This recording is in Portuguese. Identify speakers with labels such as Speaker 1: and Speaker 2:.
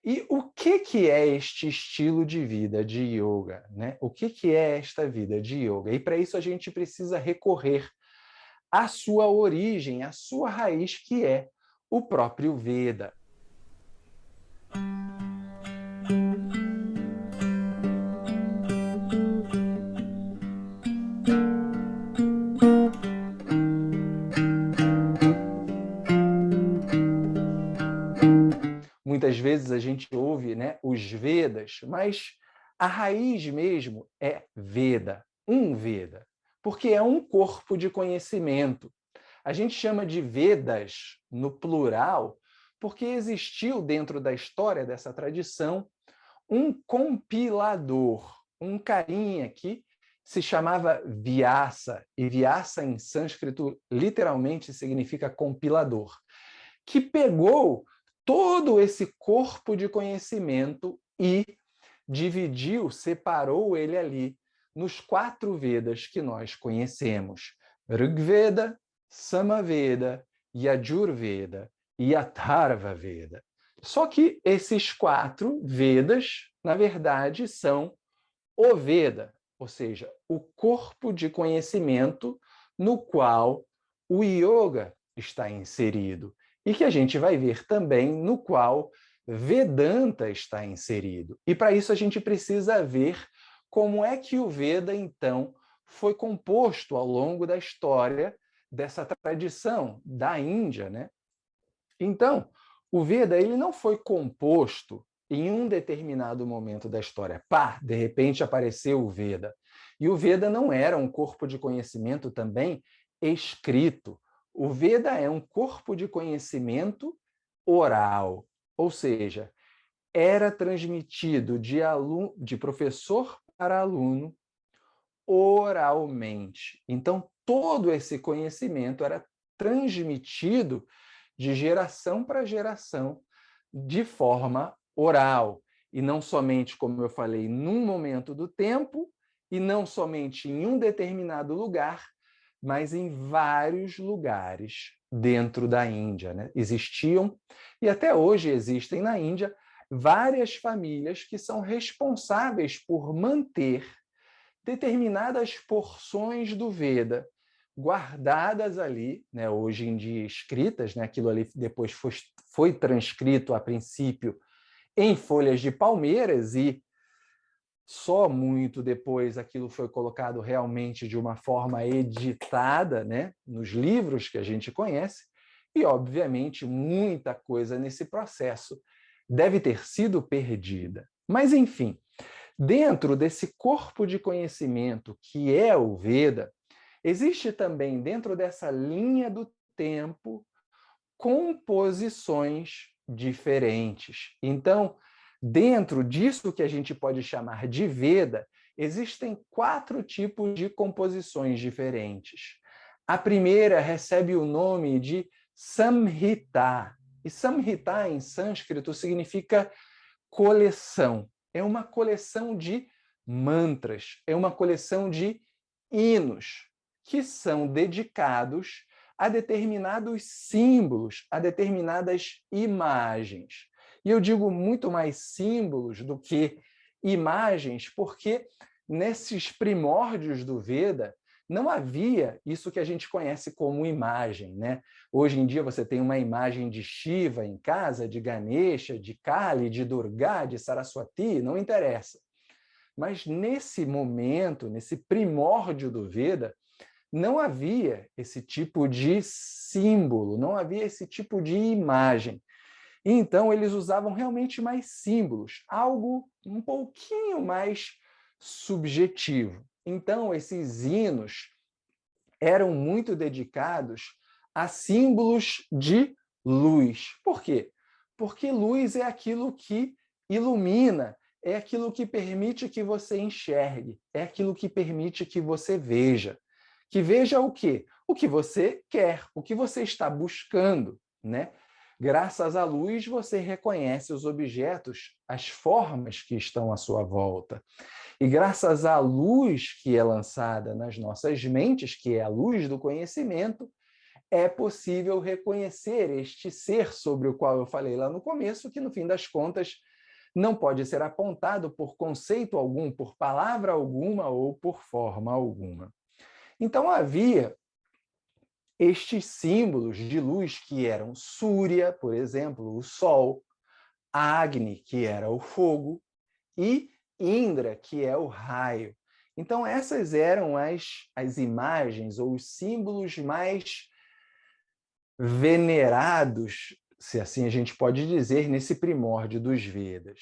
Speaker 1: E o que é este estilo de vida de yoga, né? O que é esta vida de yoga? E para isso a gente precisa recorrer à sua origem, à sua raiz, que é o próprio Veda. Muitas vezes a gente ouve, né, os Vedas, mas a raiz mesmo é Veda, um Veda, porque é um corpo de conhecimento. A gente chama de Vedas no plural porque existiu dentro da história dessa tradição um compilador, um carinha que se chamava Vyasa, e Vyasa em sânscrito literalmente significa compilador, que pegou todo esse corpo de conhecimento e dividiu, separou ele ali nos 4 Vedas que nós conhecemos: Rigveda, Samaveda, Yajurveda e Atharva Veda. Só que esses 4 Vedas, na verdade, são o Veda, ou seja, o corpo de conhecimento no qual o yoga está inserido e que a gente vai ver também no qual Vedanta está inserido. E para isso a gente precisa ver como é que o Veda, então, foi composto ao longo da história dessa tradição da Índia, né? Então, o Veda ele não foi composto em um determinado momento da história. Pá, de repente apareceu o Veda. E o Veda não era um corpo de conhecimento também escrito. O Veda é um corpo de conhecimento oral, ou seja, era transmitido de professor para aluno oralmente. Então, todo esse conhecimento era transmitido de geração para geração de forma oral. E não somente, como eu falei, num momento do tempo, e não somente em um determinado lugar, mas em vários lugares dentro da Índia, né? Existiam, e até hoje existem na Índia, várias famílias que são responsáveis por manter determinadas porções do Veda guardadas ali, né, hoje em dia escritas, né, aquilo ali depois foi transcrito a princípio em folhas de palmeiras e só muito depois aquilo foi colocado realmente de uma forma editada, né, nos livros que a gente conhece, e obviamente muita coisa nesse processo deve ter sido perdida. Mas enfim, dentro desse corpo de conhecimento que é o Veda, existe também, dentro dessa linha do tempo, composições diferentes. Então, dentro disso que a gente pode chamar de Veda, existem 4 tipos de composições diferentes. A primeira recebe o nome de Samhita. E Samhita, em sânscrito, significa coleção. É uma coleção de mantras, é uma coleção de hinos que são dedicados a determinados símbolos, a determinadas imagens. E eu digo muito mais símbolos do que imagens, porque nesses primórdios do Veda não havia isso que a gente conhece como imagem, né? Hoje em dia você tem uma imagem de Shiva em casa, de Ganesha, de Kali, de Durga, de Saraswati, não interessa. Mas nesse momento, nesse primórdio do Veda, não havia esse tipo de símbolo, não havia esse tipo de imagem. Então, eles usavam realmente mais símbolos, algo um pouquinho mais subjetivo. Então, esses hinos eram muito dedicados a símbolos de luz. Por quê? Porque luz é aquilo que ilumina, é aquilo que permite que você enxergue, é aquilo que permite que você veja. Que veja o quê? O que você quer, o que você está buscando, né? Graças à luz, você reconhece os objetos, as formas que estão à sua volta. E graças à luz que é lançada nas nossas mentes, que é a luz do conhecimento, é possível reconhecer este ser sobre o qual eu falei lá no começo, que no fim das contas não pode ser apontado por conceito algum, por palavra alguma ou por forma alguma. Então, havia estes símbolos de luz que eram Súria, por exemplo, o sol, Agni, que era o fogo, e Indra, que é o raio. Então, essas eram as imagens ou os símbolos mais venerados, se assim a gente pode dizer, nesse primórdio dos Vedas.